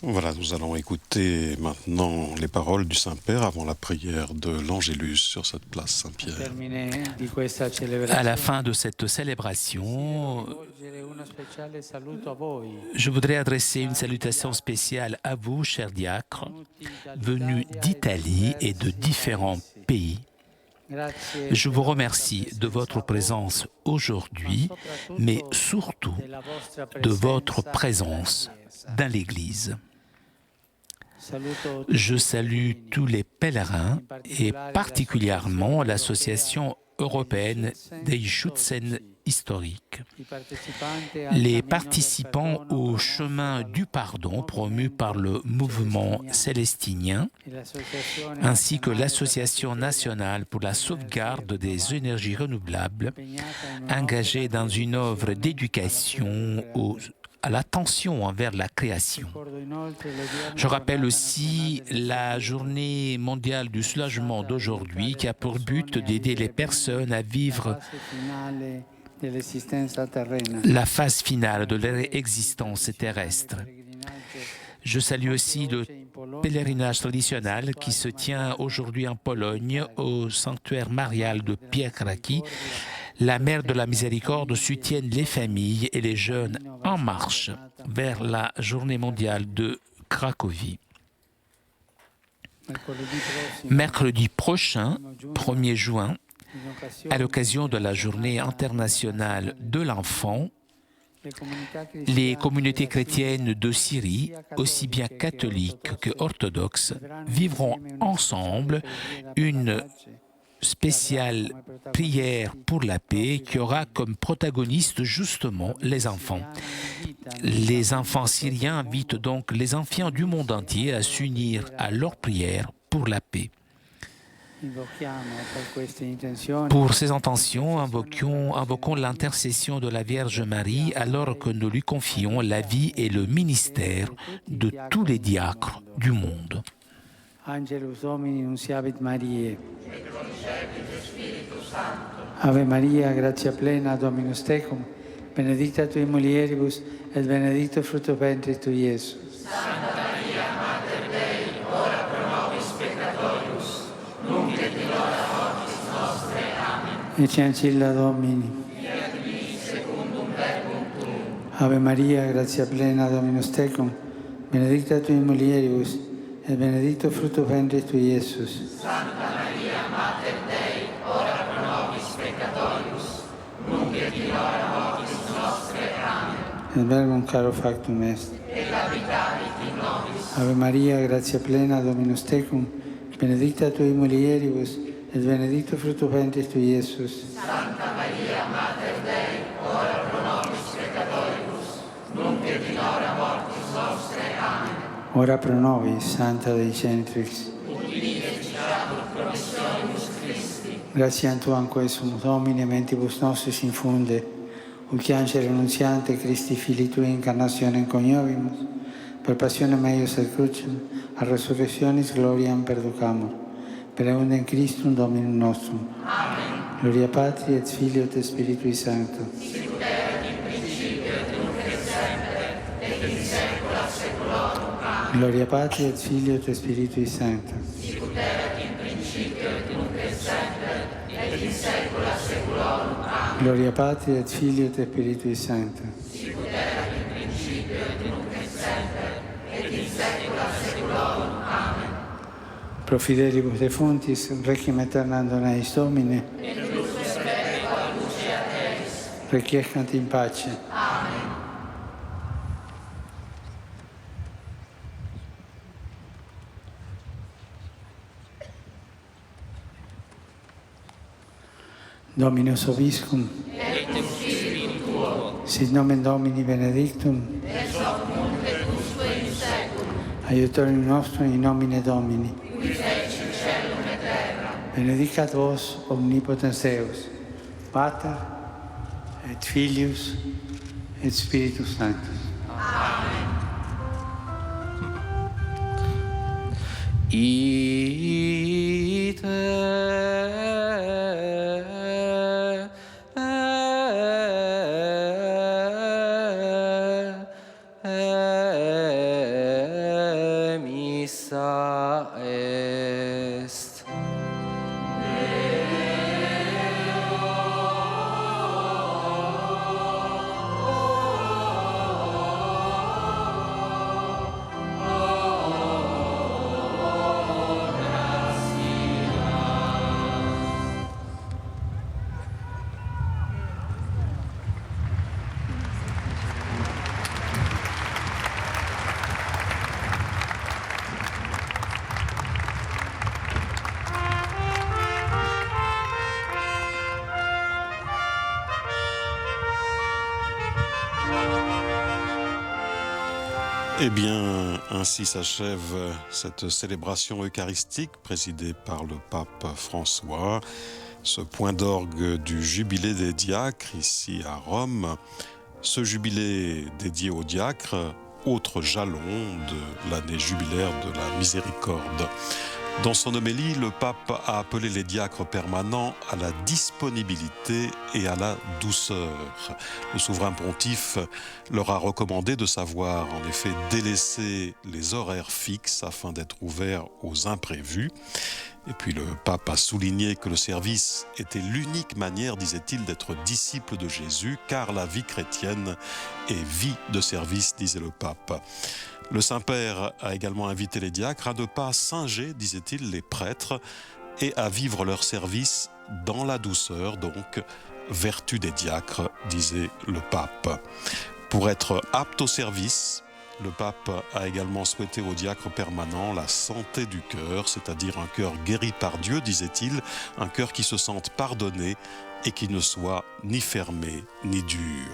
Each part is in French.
Voilà, nous allons écouter maintenant les paroles du Saint-Père avant la prière de l'Angélus sur cette place Saint-Pierre. À la fin de cette célébration, je voudrais adresser une salutation spéciale à vous, chers diacres, venus d'Italie et de différents pays. Je vous remercie de votre présence aujourd'hui, mais surtout de votre présence dans l'Église. Je salue tous les pèlerins et particulièrement l'Association européenne des Schützen historiques, les participants au chemin du pardon promu par le mouvement célestinien, ainsi que l'Association nationale pour la sauvegarde des énergies renouvelables, engagée dans une œuvre d'éducation à l'attention envers la création. Je rappelle aussi la journée mondiale du soulagement d'aujourd'hui qui a pour but d'aider les personnes à vivre la phase finale de leur existence terrestre. Je salue aussi le pèlerinage traditionnel qui se tient aujourd'hui en Pologne au sanctuaire marial de Pietraki. La Mère de la Miséricorde soutient les familles et les jeunes en marche vers la journée mondiale de Cracovie. Mercredi prochain, 1er juin, à l'occasion de la journée internationale de l'enfant, les communautés chrétiennes de Syrie, aussi bien catholiques que orthodoxes, vivront ensemble une spéciale prière pour la paix qui aura comme protagonistes justement les enfants. Les enfants syriens invitent donc les enfants du monde entier à s'unir à leur prière pour la paix. Pour ces intentions, invoquons l'intercession de la Vierge Marie alors que nous lui confions la vie et le ministère de tous les diacres du monde. Angelus Domini nunciavit Mariae. Ave Maria, gratia plena, Dominus tecum, benedicta tui mulieribus, et benedictus fructus ventris tui, Iesus. Santa Maria, Mater Dei, ora pro nobis peccatoribus, nunc et in hora mortis nostre. Amen. Ecce ancilla Domini. Fiat mi secundum verbum tuum. Ave Maria, gratia plena, Dominus tecum, benedicta tui mulieribus, et benedictus fructus ventris tui, Iesus. Santa Maria, Mater Dei, ora pro nobis peccatoribus, nunc et in hora mortis nostre. Amen. Et verbum caro factum est. Et habitavit in nobis. Ave Maria, gratia plena, Dominus tecum, benedicta tui mulieribus, et benedictus fructus ventris tui, Iesus. Santa Maria, Mater Dei, ora pro nobis peccatoribus, nunc et in hora mortis nostre. Amen. Ora pro nobis, Santa Dei Genitrix. Grazie a Tuam quesum, Domine, mentibus nostris infunde, ut angelo annunziante Christi Filii Tui incarnationem coniovimus, per passionem eius et crucem, a resurrectionis gloriam perducamur, per eundem Christum Dominum nostrum. Amen. Gloria Patri et Filio et Spiritui Sancto. Sicut erat in principio et nunc et semper, et in saecula saeculorum. Amen. Gloria Patri et Filio et Spiritui Sancto. Sicut erat in principio et nunc et semper, et in saecula saeculorum. Amen. Gloria Patri et Filio et Spiritui Sancto. Sicut erat in principio et nunc et semper, et in saecula saeculorum. Amen. Pro fidelibus defuntis, requiem aeternam dona eis Domine, Et plus spere quod luceat eis. requiescant in pace. Amen. Dominus Obiscum, Et in spiritu tuo, sit nomen Domini benedictum, ex hoc nunc et usque in saeculum, aiutorium nostrum in nomine Domini. qui feci caelum et terra. Benedicat vos omnipotens Deus, Pater et Filius et Spiritus Sanctus. missa est. Eh bien, ainsi s'achève cette célébration eucharistique présidée par le pape François, ce point d'orgue du jubilé des diacres ici à Rome, ce jubilé dédié aux diacres, autre jalon de l'année jubilaire de la miséricorde. Dans son homélie, le pape a appelé les diacres permanents à la disponibilité et à la douceur. Le souverain pontife leur a recommandé de savoir, en effet, délaisser les horaires fixes afin d'être ouverts aux imprévus. Et puis le pape a souligné que le service était l'unique manière, disait-il, d'être disciple de Jésus, car la vie chrétienne est vie de service, disait le pape. Le Saint-Père a également invité les diacres à ne pas singer, disait-il, les prêtres et à vivre leur service dans la douceur, donc vertu des diacres, disait le pape. Pour être apte au service, le pape a également souhaité aux diacres permanents la santé du cœur, c'est-à-dire un cœur guéri par Dieu, disait-il, un cœur qui se sente pardonné et qui ne soit ni fermé ni dur.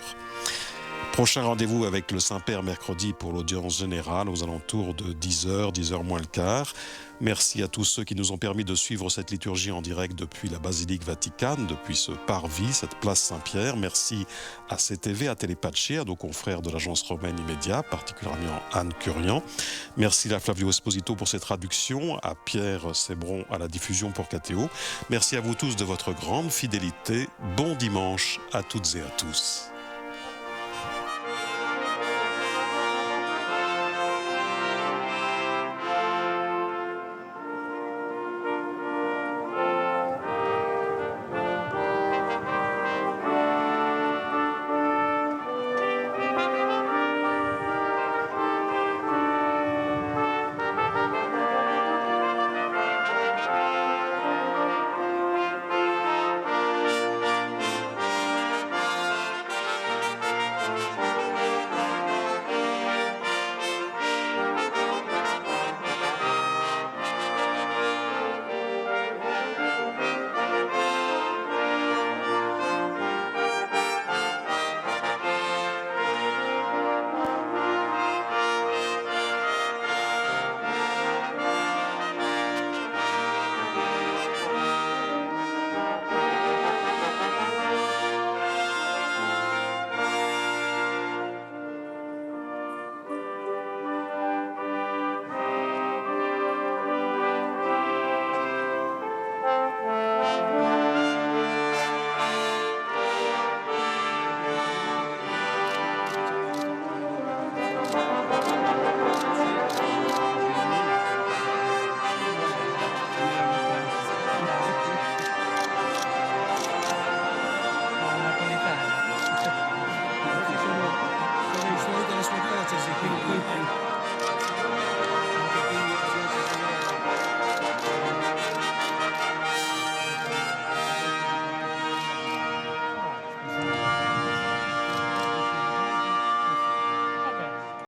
Prochain rendez-vous avec le Saint-Père mercredi pour l'audience générale aux alentours de 10h, 10h moins le quart. Merci à tous ceux qui nous ont permis de suivre cette liturgie en direct depuis la Basilique Vaticane, depuis ce parvis, cette place Saint-Pierre. Merci à CTV, à Telepace, à nos confrères de l'agence romaine Immédia, particulièrement Anne Curian. Merci à Flavio Esposito pour ses traductions, à Pierre Sébron à la diffusion pour KTO. Merci à vous tous de votre grande fidélité. Bon dimanche à toutes et à tous.